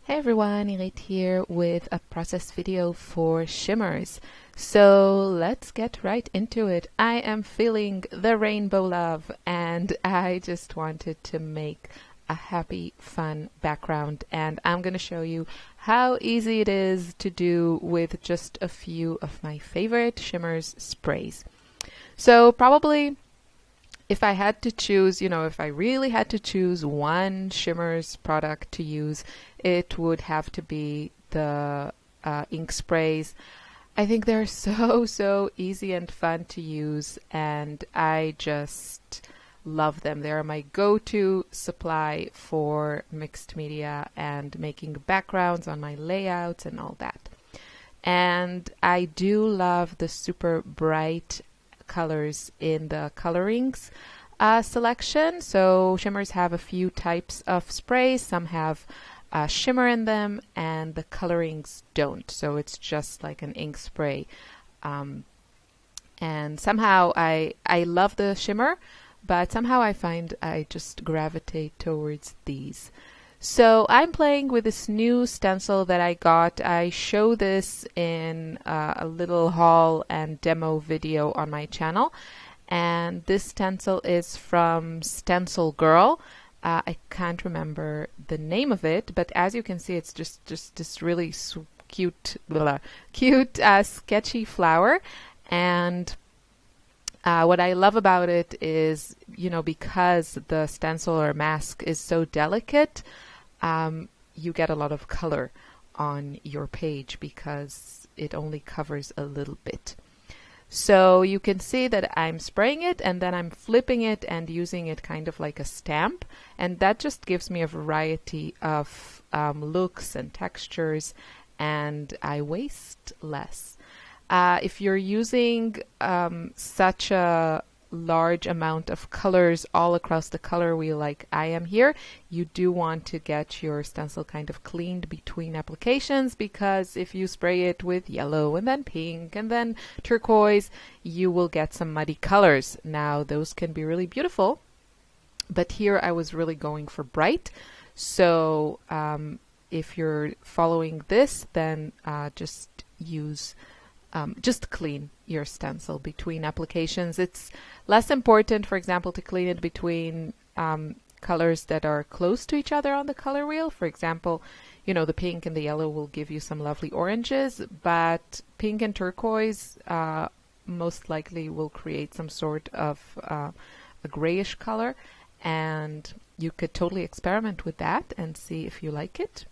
Hey everyone, Irit here with a process video for Shimmerz. So let's get right into it. I am feeling the rainbow love and I just wanted to make a happy, fun background, and I'm going to show you how easy it is to do with just a few of my favorite Shimmerz sprays. So probably if I had to choose, if I really had to choose one Shimmerz product to use, it would have to be the ink sprays. I think they're so easy and fun to use, and I just love them. They're my go-to supply for mixed media and making backgrounds on my layouts and all that. And I do love the super bright colors in the Coloringz selection. So Shimmerz have a few types of sprays. Some have shimmer in them, and the Coloringz don't. So it's just like an ink spray. And somehow I love the shimmer, but somehow I find I just gravitate towards these. So I'm playing with this new stencil that I got. I show this in a little haul and demo video on my channel. And this stencil is from Stencil Girl. I can't remember the name of it, but as you can see, it's just this really cute, sketchy flower. And what I love about it is, because the stencil or mask is so delicate, you get a lot of color on your page because it only covers a little bit. So you can see that I'm spraying it and then I'm flipping it and using it kind of like a stamp, and that just gives me a variety of looks and textures, and I waste less. If you're using such a large amount of colors all across the color wheel like I am here, you do want to get your stencil kind of cleaned between applications, because if you spray it with yellow and then pink and then turquoise, you will get some muddy colors. Now those can be really beautiful, but here I was really going for bright. So if you're following this, then just clean your stencil between applications. It's less important, for example, to clean it between colors that are close to each other on the color wheel. For example, the pink and the yellow will give you some lovely oranges, but pink and turquoise most likely will create some sort of a grayish color, and you could totally experiment with that and see if you like it.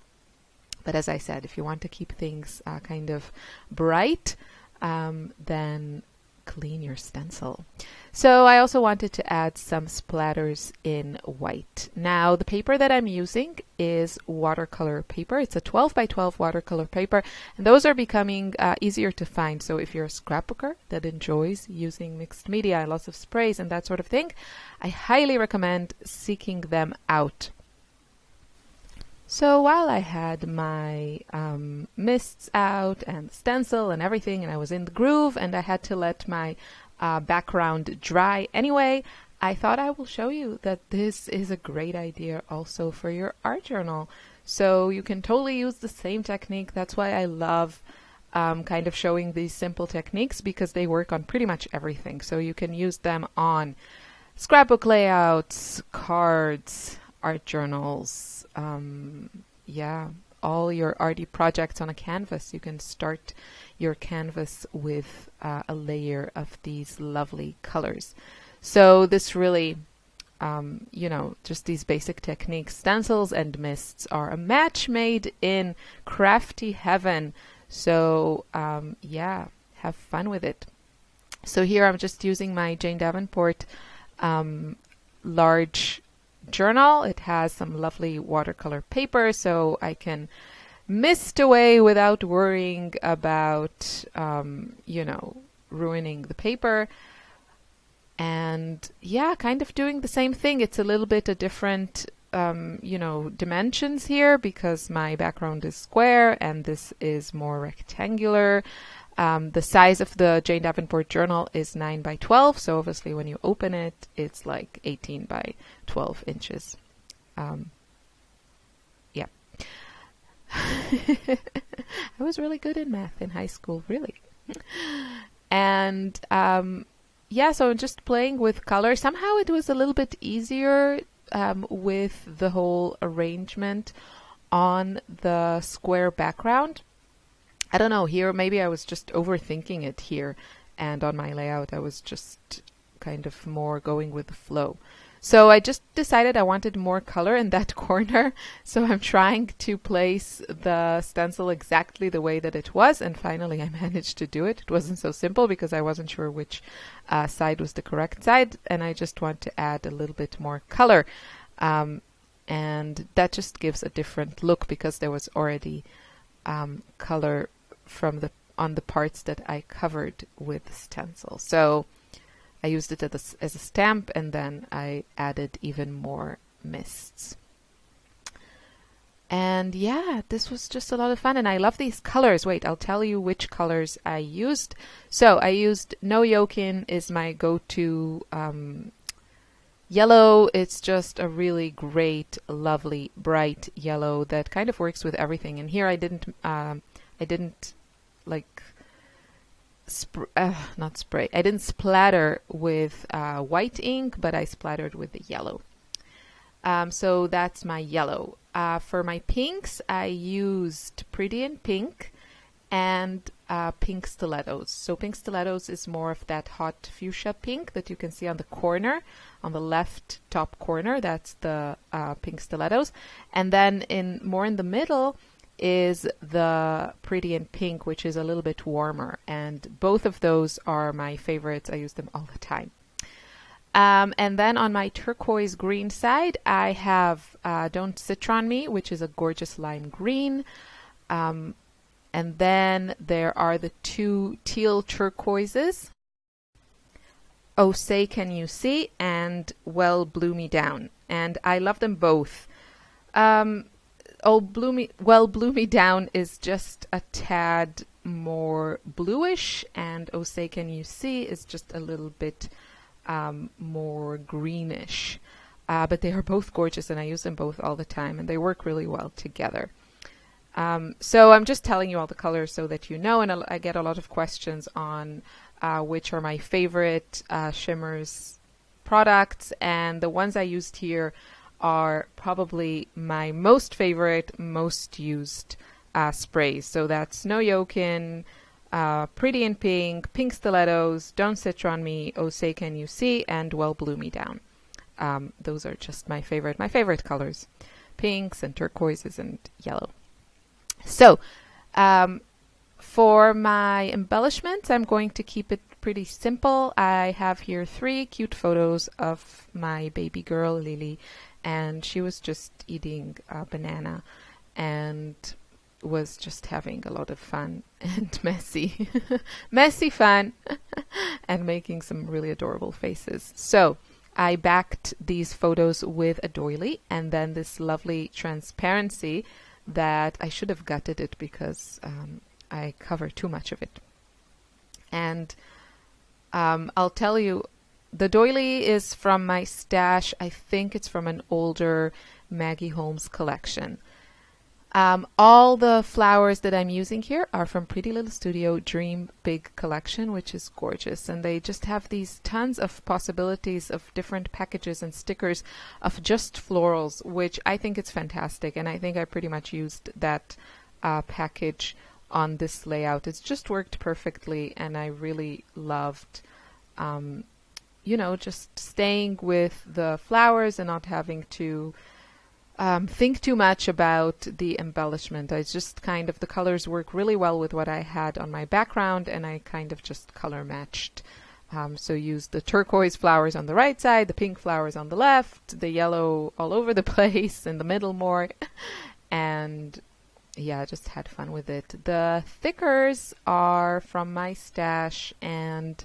But as I said, if you want to keep things kind of bright, then clean your stencil. So I also wanted to add some splatters in white. Now the paper that I'm using is watercolor paper. It's a 12 by 12 watercolor paper, and those are becoming easier to find. So if you're a scrapbooker that enjoys using mixed media and lots of sprays and that sort of thing, I highly recommend seeking them out. So while I had my mists out and stencil and everything, and I was in the groove and I had to let my background dry anyway, I thought I will show you that this is a great idea also for your art journal. So you can totally use the same technique. That's why I love kind of showing these simple techniques, because they work on pretty much everything. So you can use them on scrapbook layouts, cards, art journals, all your arty projects on a canvas. You can start your canvas with a layer of these lovely colors. So this really, just these basic techniques, stencils and mists, are a match made in crafty heaven. So have fun with it. So here I'm just using my Jane Davenport large journal. It has some lovely watercolor paper, so I can mist away without worrying about ruining the paper. And kind of doing the same thing. It's a little bit a different dimensions here, because my background is square and this is more rectangular. The size of the Jane Davenport journal is 9 by 12, so obviously when you open it, it's like 18 by 12 inches. I was really good in math in high school, really. And yeah, so I'm just playing with color. Somehow it was a little bit easier with the whole arrangement on the square background. I don't know, here maybe I was just overthinking it here, and on my layout I was just kind of more going with the flow. So I just decided I wanted more color in that corner, so I'm trying to place the stencil exactly the way that it was, and finally I managed to do it. It wasn't so simple because I wasn't sure which side was the correct side, and I just want to add a little bit more color. And that just gives a different look because there was already color from on the parts that I covered with the stencil. So I used it as a stamp, and then I added even more mists. And yeah, this was just a lot of fun, and I love these colors. Wait, I'll tell you which colors I used. So I used No Yokin is my go-to yellow. It's just a really great, lovely, bright yellow that kind of works with everything. And here I didn't like not spray. I didn't splatter with white ink, but I splattered with the yellow. So that's my yellow. For my pinks, I used Pretty in Pink and pink stilettos. So pink stilettos is more of that hot fuchsia pink that you can see on the corner, on the left top corner. That's the pink stilettos. And then more in the middle is the Pretty in Pink, which is a little bit warmer. And both of those are my favorites. I use them all the time. And then on my turquoise green side, I have Don't Citron Me, which is a gorgeous lime green. And then there are the two teal turquoises, Oh Say Can You See and Well Blew Me Down. And I love them both. Well Blew Me Down is just a tad more bluish, and Oh Say Can You See is just a little bit more greenish. But they are both gorgeous, and I use them both all the time, and they work really well together. So I'm just telling you all the colors so that you know, and I get a lot of questions on which are my favorite Shimmerz products, and the ones I used here are probably my most favorite, most used sprays. So that's No Yokin, Pretty in Pink, Pink Stilettos, Don't Citron Me, Oh Say Can You See, and Well Blew Me Down. Those are just my favorite colors, pinks and turquoises and yellow. So for my embellishments, I'm going to keep it pretty simple. I have here 3 cute photos of my baby girl, Lily, and she was just eating a banana and was just having a lot of fun and messy fun and making some really adorable faces. So I backed these photos with a doily and then this lovely transparency that I should have gutted it because I cover too much of it. And I'll tell you, the doily is from my stash. I think it's from an older Maggie Holmes collection. All the flowers that I'm using here are from Pretty Little Studio Dream Big collection, which is gorgeous. And they just have these tons of possibilities of different packages and stickers of just florals, which I think it's fantastic. And I think I pretty much used that package on this layout. It's just worked perfectly, and I really loved just staying with the flowers and not having to think too much about the embellishment. I just kind of, the colors work really well with what I had on my background, and I kind of just color matched. So used the turquoise flowers on the right side, the pink flowers on the left, the yellow all over the place, in the middle more. And yeah, just had fun with it. The thickers are from my stash, and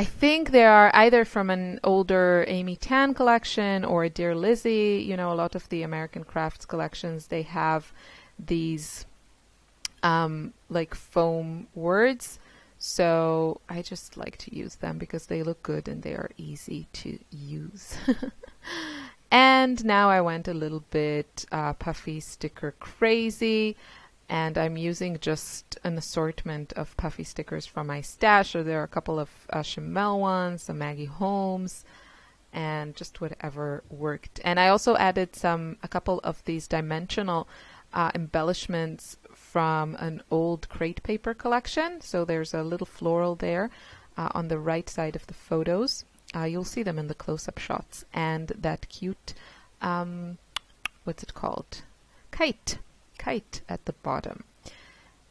I think they are either from an older Amy Tan collection or a Dear Lizzie. You know, a lot of the American Crafts collections, they have these like foam words. So I just like to use them because they look good and they are easy to use. And now I went a little bit puffy sticker crazy, and I'm using just an assortment of puffy stickers from my stash. So there are a couple of Shimmerz ones, some Maggie Holmes, and just whatever worked. And I also added a couple of these dimensional embellishments from an old crate paper collection. So there's a little floral there on the right side of the photos. You'll see them in the close-up shots. And that cute, what's it called? Kite at the bottom.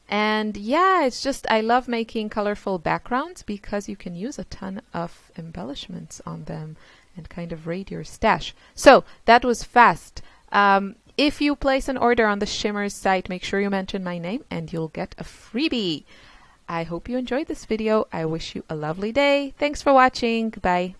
And yeah, it's just, I love making colorful backgrounds because you can use a ton of embellishments on them and kind of raid your stash. So that was fast. If you place an order on the Shimmerz site, make sure you mention my name and you'll get a freebie. I hope you enjoyed this video. I wish you a lovely day. Thanks for watching. Bye.